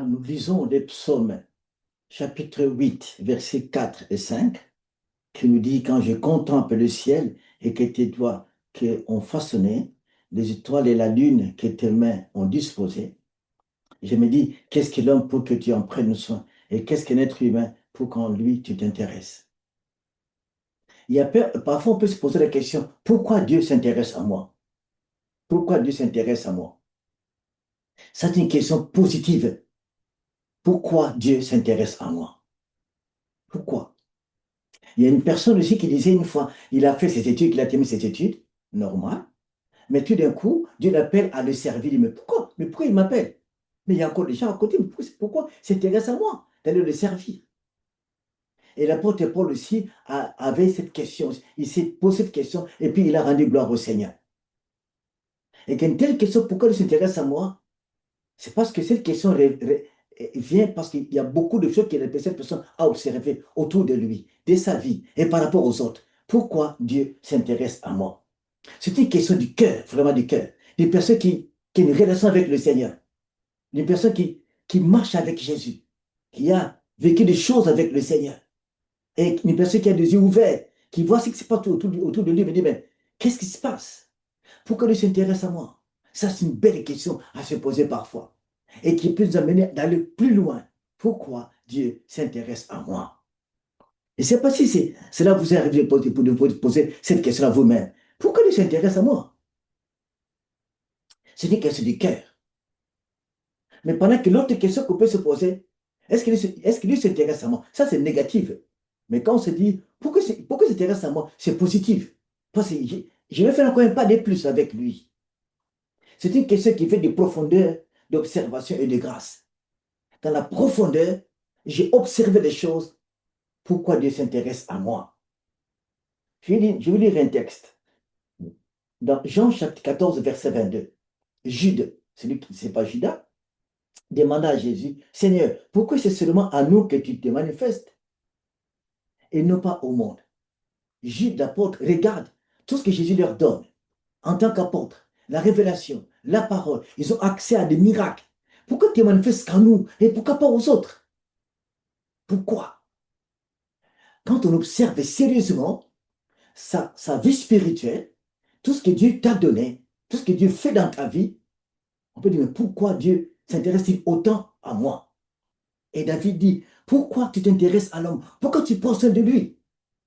Nous lisons les psaumes, chapitre 8, versets 4 et 5, qui nous dit, quand je contemple le ciel et que tes doigts qui ont façonné, les étoiles et la lune que tes mains ont disposées, je me dis, qu'est-ce que l'homme pour que tu en prennes soin? Et qu'est-ce qu'un être humain pour qu'en lui tu t'intéresses? Parfois, on peut se poser la question, pourquoi Dieu s'intéresse à moi? Pourquoi Dieu s'intéresse à moi? C'est une question positive. Pourquoi Dieu s'intéresse à moi? Pourquoi? Il y a une personne aussi qui disait une fois, il a fait ses études, il a terminé ses études, normal, mais tout d'un coup, Dieu l'appelle à le servir. Il dit, mais pourquoi? Mais pourquoi il m'appelle? Mais il y a encore des gens à côté, mais pourquoi il s'intéresse à moi d'aller le servir? Et l'apôtre Paul aussi avait cette question, il s'est posé cette question, et puis il a rendu gloire au Seigneur. Et qu'une telle question, pourquoi il s'intéresse à moi? C'est parce que cette question vient parce qu'il y a beaucoup de choses que cette personne a observées autour de lui, de sa vie et par rapport aux autres. Pourquoi Dieu s'intéresse à moi? C'est une question du cœur, vraiment du cœur. Des personnes qui ont une relation avec le Seigneur. Des personnes qui marchent avec Jésus, qui a vécu des choses avec le Seigneur. Et une personne qui a des yeux ouverts, qui voit ce qui se passe autour de lui, et me dit, mais qu'est-ce qui se passe? Pourquoi Dieu s'intéresse à moi? Ça, c'est une belle question à se poser parfois. Et qui peut nous amener d'aller plus loin. Pourquoi Dieu s'intéresse à moi? Et je ne sais pas si cela vous est arrivé pour vous poser cette question à vous-même. Pourquoi Dieu s'intéresse à moi? C'est une question du cœur. Mais pendant que l'autre question qu'on peut se poser, est-ce que Dieu s'intéresse à moi? Ça, c'est négatif. Mais quand on se dit, pourquoi il s'intéresse à moi? C'est positif. Parce que je vais faire encore un pas de plus avec lui. C'est une question qui fait de profondeur, d'observation et de grâce. Dans la profondeur, j'ai observé les choses. Pourquoi Dieu s'intéresse à moi? Je vais lire un texte. Dans Jean chapitre 14, verset 22. Jude, celui qui ne sait pas Judas, demanda à Jésus, Seigneur, pourquoi c'est seulement à nous que tu te manifestes et non pas au monde? Jude, l'apôtre, regarde tout ce que Jésus leur donne en tant qu'apôtre, la révélation, la parole. Ils ont accès à des miracles. Pourquoi tu te manifestes qu'à nous et pourquoi pas aux autres? Pourquoi? Quand on observe sérieusement sa vie spirituelle, tout ce que Dieu t'a donné, tout ce que Dieu fait dans ta vie, on peut dire, mais pourquoi Dieu s'intéresse-t-il autant à moi? Et David dit, pourquoi tu t'intéresses à l'homme? Pourquoi tu penses de lui?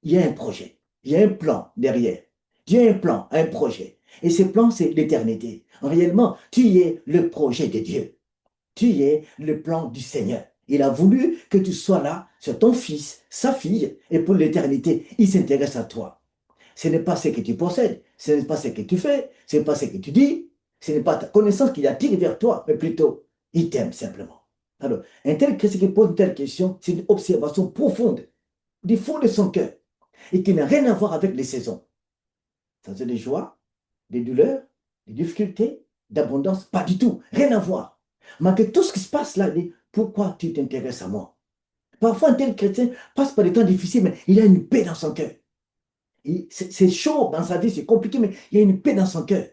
Il y a un projet, il y a un plan derrière. Dieu a un plan, un projet. Et ce plan, c'est l'éternité. Réellement, tu es le projet de Dieu. Tu es le plan du Seigneur. Il a voulu que tu sois là, sur ton fils, sa fille, et pour l'éternité, il s'intéresse à toi. Ce n'est pas ce que tu possèdes, ce n'est pas ce que tu fais, ce n'est pas ce que tu dis, ce n'est pas ta connaissance qui attire vers toi, mais plutôt, il t'aime simplement. Alors, un tel chrétien qui pose une telle question, c'est une observation profonde, du fond de son cœur, et qui n'a rien à voir avec les saisons. Ça veut dire des joies, des douleurs, des difficultés, d'abondance, pas du tout, rien à voir. Malgré tout ce qui se passe là, il dit, pourquoi tu t'intéresses à moi? Parfois, un tel chrétien passe par des temps difficiles, mais il a une paix dans son cœur. C'est chaud dans sa vie, c'est compliqué, mais il y a une paix dans son cœur.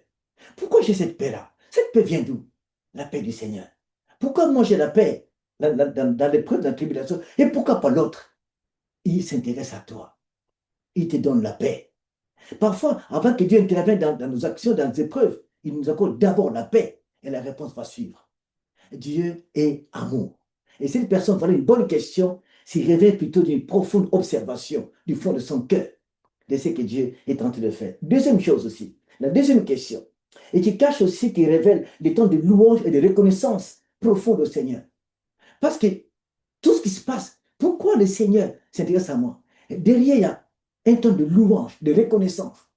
Pourquoi j'ai cette paix-là? Cette paix vient d'où? La paix du Seigneur. Pourquoi moi j'ai la paix dans l'épreuve, dans la tribulation? Et pourquoi pas l'autre? Il s'intéresse à toi. Il te donne la paix. Parfois, avant que Dieu intervienne dans nos actions, dans nos épreuves, il nous accorde d'abord la paix et la réponse va suivre. Dieu est amour. Et si une personne voilà une bonne question, s'il révèle plutôt d'une profonde observation du fond de son cœur de ce que Dieu est en train de faire. Deuxième chose aussi, la deuxième question, et qui cache aussi, qui révèle des temps de louange et de reconnaissance profonde au Seigneur. Parce que tout ce qui se passe, pourquoi le Seigneur s'intéresse à moi? Derrière, il y a un temps de louange, de reconnaissance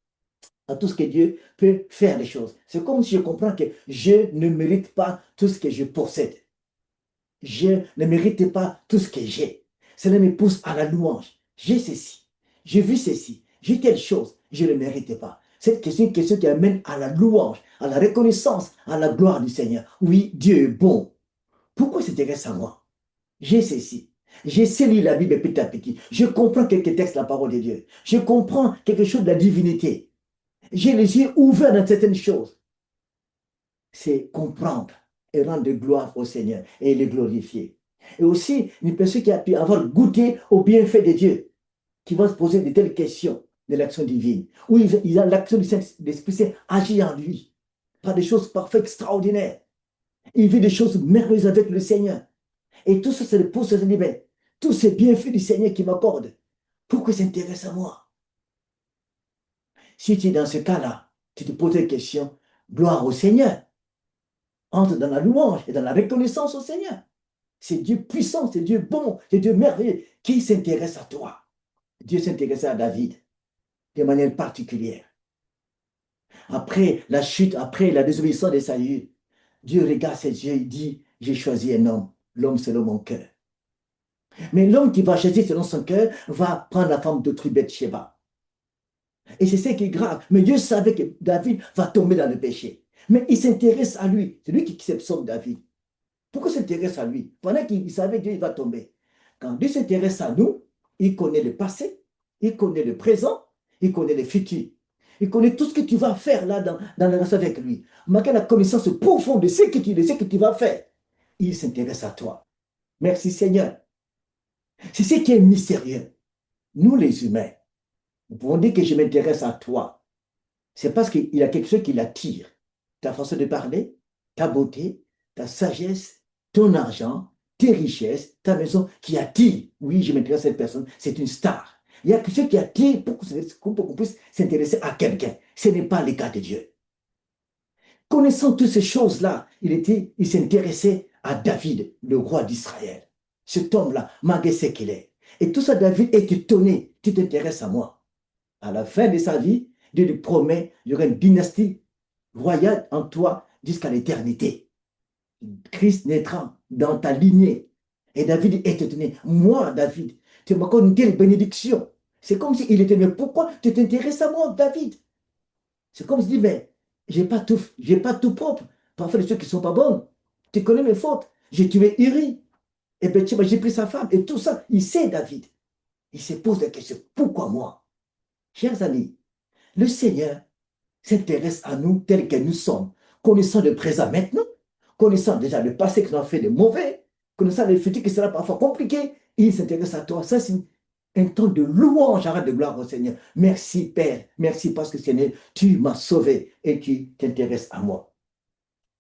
à tout ce que Dieu peut faire des choses. C'est comme si je comprends que je ne mérite pas tout ce que je possède. Je ne mérite pas tout ce que j'ai. Cela me pousse à la louange. J'ai ceci, j'ai vu ceci, j'ai telle chose, je ne le mérite pas. Cette question est une question qui amène à la louange, à la reconnaissance, à la gloire du Seigneur. Oui, Dieu est bon. Pourquoi s'intéresse à moi? J'ai ceci. J'ai lu la Bible petit à petit. Je comprends quelques textes de la parole de Dieu. Je comprends quelque chose de la divinité. J'ai les yeux ouverts dans certaines choses. C'est comprendre. et rendre gloire au Seigneur et le glorifier. Et aussi, une personne qui a pu avoir goûté au bienfait de Dieu, qui va se poser de telles questions de l'action divine, où il a l'action du Saint-Esprit Saint agit en lui, par des choses parfaites, extraordinaires. Il vit des choses merveilleuses avec le Seigneur. Et tout ça, c'est le pouce de l'hiver. Tous ces bienfaits du Seigneur qui m'accorde. Pourquoi s'intéresse à moi? Si tu es dans ce cas-là, tu te poses des questions, gloire au Seigneur. Entre dans la louange et dans la reconnaissance au Seigneur. C'est Dieu puissant, c'est Dieu bon, c'est Dieu merveilleux qui s'intéresse à toi. Dieu s'intéressait à David de manière particulière. Après la chute, après la désobéissance de Saül, Dieu regarde ses yeux et dit, j'ai choisi un homme, l'homme selon mon cœur. Mais l'homme qui va choisir selon son cœur va prendre la femme d'autrui Bathsheba. Et c'est ce qui est grave. Mais Dieu savait que David va tomber dans le péché. Mais il s'intéresse à lui. C'est lui qui sauve David. Pourquoi s'intéresse à lui? Pendant qu'il savait que Dieu va tomber. Quand Dieu s'intéresse à nous, il connaît le passé, il connaît le présent, il connaît le futur. Il connaît tout ce que tu vas faire là dans la relation avec lui. Malgré la connaissance profonde de ce que tu vas faire, il s'intéresse à toi. Merci Seigneur. C'est ce qui est mystérieux. Nous les humains, nous pouvons dire que je m'intéresse à toi. C'est parce qu'il y a quelque chose qui l'attire. Ta façon de parler, ta beauté, ta sagesse, ton argent, tes richesses, ta maison qui attire. Oui, je m'intéresse à cette personne, c'est une star. Il y a quelque chose qui attire pour qu'on puisse s'intéresser à quelqu'un. Ce n'est pas le cas de Dieu. Connaissant toutes ces choses-là, il s'intéressait à David, le roi d'Israël. Cet homme-là, malgré ce qu'il est. Et tout ça, David est étonné. Tu t'intéresses à moi. À la fin de sa vie, Dieu lui promet, il y aura une dynastie royale en toi jusqu'à l'éternité. Christ naîtra dans ta lignée. Et David est étonné. Moi, David, tu m'accordes une telle bénédiction. C'est comme s'il était, mais pourquoi tu t'intéresses à moi, David? C'est comme s'il dit, mais j'ai pas tout propre. Parfois, des choses qui ne sont pas bonnes. Tu connais mes fautes. J'ai tué Uri. Et bien, j'ai pris sa femme. Et tout ça, il sait, David. Il se pose la question, pourquoi moi? Chers amis, le Seigneur s'intéresse à nous tels que nous sommes, connaissant le présent maintenant, connaissant déjà le passé que nous avons fait de mauvais, connaissant le futur qui sera parfois compliqué, il s'intéresse à toi. Ça, c'est un temps de louange, arrête de gloire au Seigneur. Merci Père, merci parce que Seigneur, tu m'as sauvé et tu t'intéresses à moi.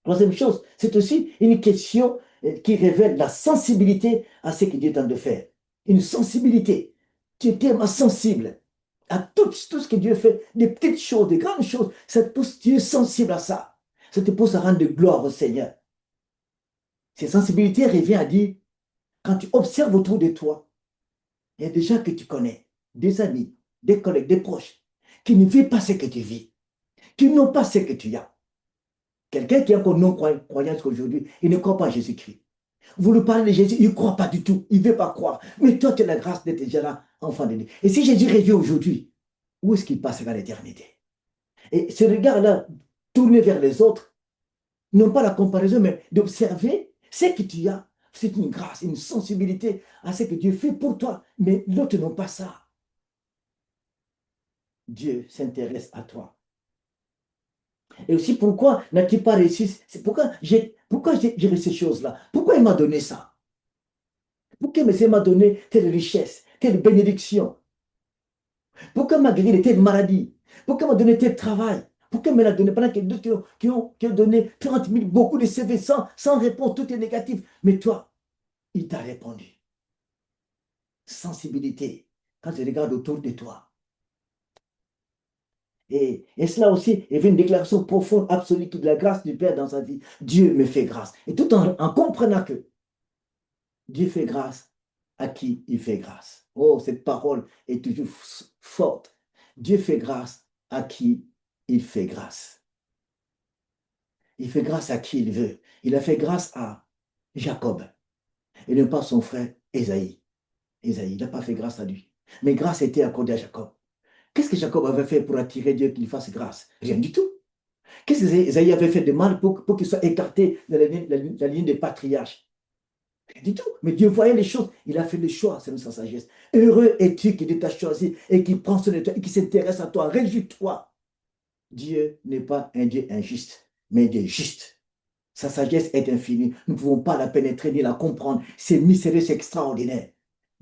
Troisième chose, c'est aussi une question qui révèle la sensibilité à ce que Dieu tente de faire. Une sensibilité. Tu es tellement sensible à tout ce que Dieu fait, des petites choses, des grandes choses. Ça te pousse, tu es sensible à ça. Ça te pousse à rendre de gloire au Seigneur. Cette sensibilité revient à dire, quand tu observes autour de toi, il y a des gens que tu connais, des amis, des collègues, des proches, qui ne vivent pas ce que tu vis, qui n'ont pas ce que tu as. Quelqu'un qui est encore non-croyant jusqu'aujourd'hui, il ne croit pas à Jésus-Christ. Vous lui parlez de Jésus, il ne croit pas du tout, il ne veut pas croire. Mais toi, tu as la grâce d'être déjà là, enfant de Dieu. Et si Jésus revient aujourd'hui, où est-ce qu'il passera l'éternité? Et ce regard-là, tourné vers les autres, non pas la comparaison, mais d'observer ce que tu as. C'est une grâce, une sensibilité à ce que Dieu fait pour toi. Mais l'autre n'ont pas ça. Dieu s'intéresse à toi. Et aussi, pourquoi n'as-tu pas réussi? C'est pourquoi j'ai réussi ces choses-là? Pourquoi il m'a donné ça? Pourquoi il m'a donné telle richesse, telle bénédiction? Pourquoi il m'a guéri de telle maladie? Pourquoi il m'a donné tel travail? Pourquoi il me l'a donné pendant qu'il y a d'autres qui ont donné 30 000, beaucoup de CV sans réponse, tout est négatif. Mais toi, il t'a répondu. Sensibilité, quand tu regardes autour de toi. Et cela aussi, il y avait une déclaration profonde, absolue de la grâce du Père dans sa vie. Dieu me fait grâce. Et tout en comprenant que Dieu fait grâce à qui il fait grâce. Oh, cette parole est toujours forte. Dieu fait grâce à qui il fait grâce. Il fait grâce à qui il veut. Il a fait grâce à Jacob et non pas son frère Ésaïe. Ésaïe, il n'a pas fait grâce à lui. Mais grâce a été accordée à Jacob. Qu'est-ce que Jacob avait fait pour attirer Dieu qu'il fasse grâce? Rien du tout. Qu'est-ce que Ésaïe avait fait de mal pour qu'il soit écarté de la ligne des patriarches? Rien du tout. Mais Dieu voyait les choses. Il a fait le choix selon sa sagesse. Heureux es-tu qui t'a choisi et qui prend soin de toi et qui s'intéresse à toi. Réjouis-toi. Dieu n'est pas un Dieu injuste, mais un Dieu juste. Sa sagesse est infinie. Nous ne pouvons pas la pénétrer ni la comprendre. C'est mystérieux, c'est extraordinaire.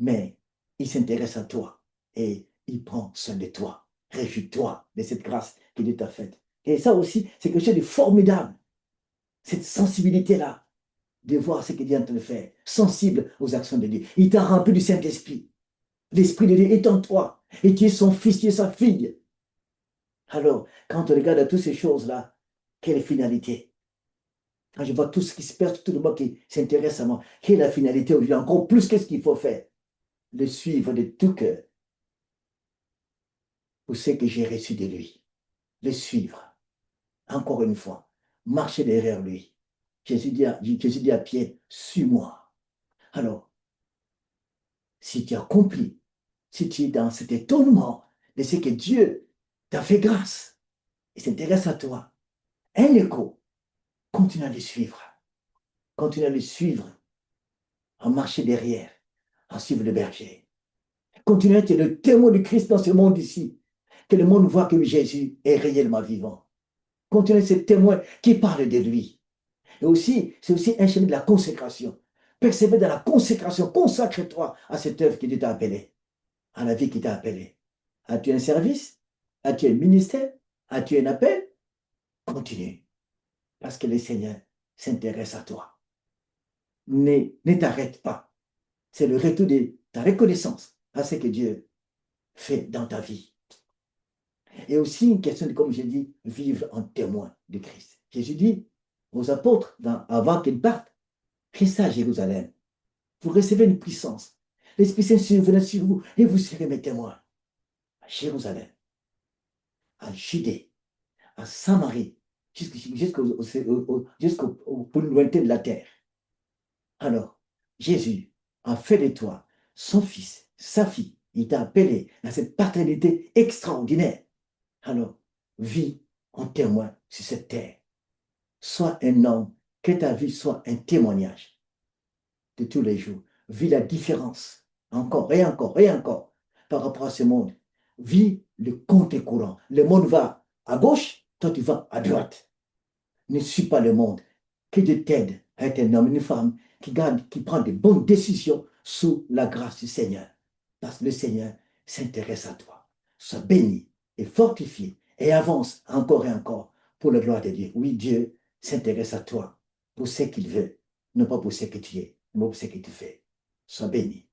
Mais il s'intéresse à toi et il prend soin de toi. Réjouis-toi de cette grâce qu'il Dieu t'a faite. Et ça aussi, c'est quelque chose de formidable. Cette sensibilité-là, de voir ce que Dieu est en train de faire, sensible aux actions de Dieu. Il t'a rempli du Saint-Esprit. L'Esprit de Dieu est en toi. Et tu es son fils, tu es sa fille. Alors, quand on regarde à toutes ces choses-là, quelle finalité? Quand je vois tout ce qui se passe, tout le monde qui s'intéresse à moi, quelle est la finalité aujourd'hui? Encore plus, qu'est-ce qu'il faut faire? Le suivre de tout cœur pour ce que j'ai reçu de lui. Le suivre, encore une fois, marcher derrière lui. Jésus dit à Pierre, suis-moi. Alors, si tu accomplis, si tu es dans cet étonnement de ce que Dieu t'a fait grâce, il s'intéresse à toi, un écho, continue à le suivre. Continue à le suivre, à marcher derrière, à suivre le berger. Continue à être le témoin du Christ dans ce monde ici. Que le monde voit que Jésus est réellement vivant. Continue à être ce témoin qui parle de lui. Et aussi, c'est aussi un chemin de la consécration. Persévère dans la consécration. Consacre-toi à cette œuvre qui Dieu t'a appelée, à la vie qui t'a appelée. As-tu un service? As-tu un ministère? As-tu un appel? Continue. Parce que le Seigneur s'intéresse à toi. Ne t'arrête pas. C'est le retour de ta reconnaissance à ce que Dieu fait dans ta vie. Et aussi une question de, comme j'ai dit, vivre en témoin de Christ. Jésus dit aux apôtres, avant qu'ils partent, restez à Jérusalem. Vous recevez une puissance. L'Esprit Saint survenant sur vous et vous serez mes témoins. À Jérusalem, à Judée, à Samarie, jusqu'au plus lointain de la terre. Alors, Jésus a fait de toi son fils, sa fille. Il t'a appelé dans cette paternité extraordinaire. Alors, vis en témoin sur cette terre. Sois un homme, que ta vie soit un témoignage de tous les jours. Vis la différence, encore et encore et encore, par rapport à ce monde. Vis le contre-courant. Le monde va à gauche, toi tu vas à droite. Ne suis pas le monde. Que Dieu t'aide à être un homme, une femme qui garde, qui prend de bonnes décisions sous la grâce du Seigneur. Parce que le Seigneur s'intéresse à toi. Sois béni et fortifié et avance encore et encore pour la gloire de Dieu. Oui, Dieu s'intéresse à toi pour ce qu'il veut, non pas pour ce que tu es, mais pour ce que tu fais. Sois béni.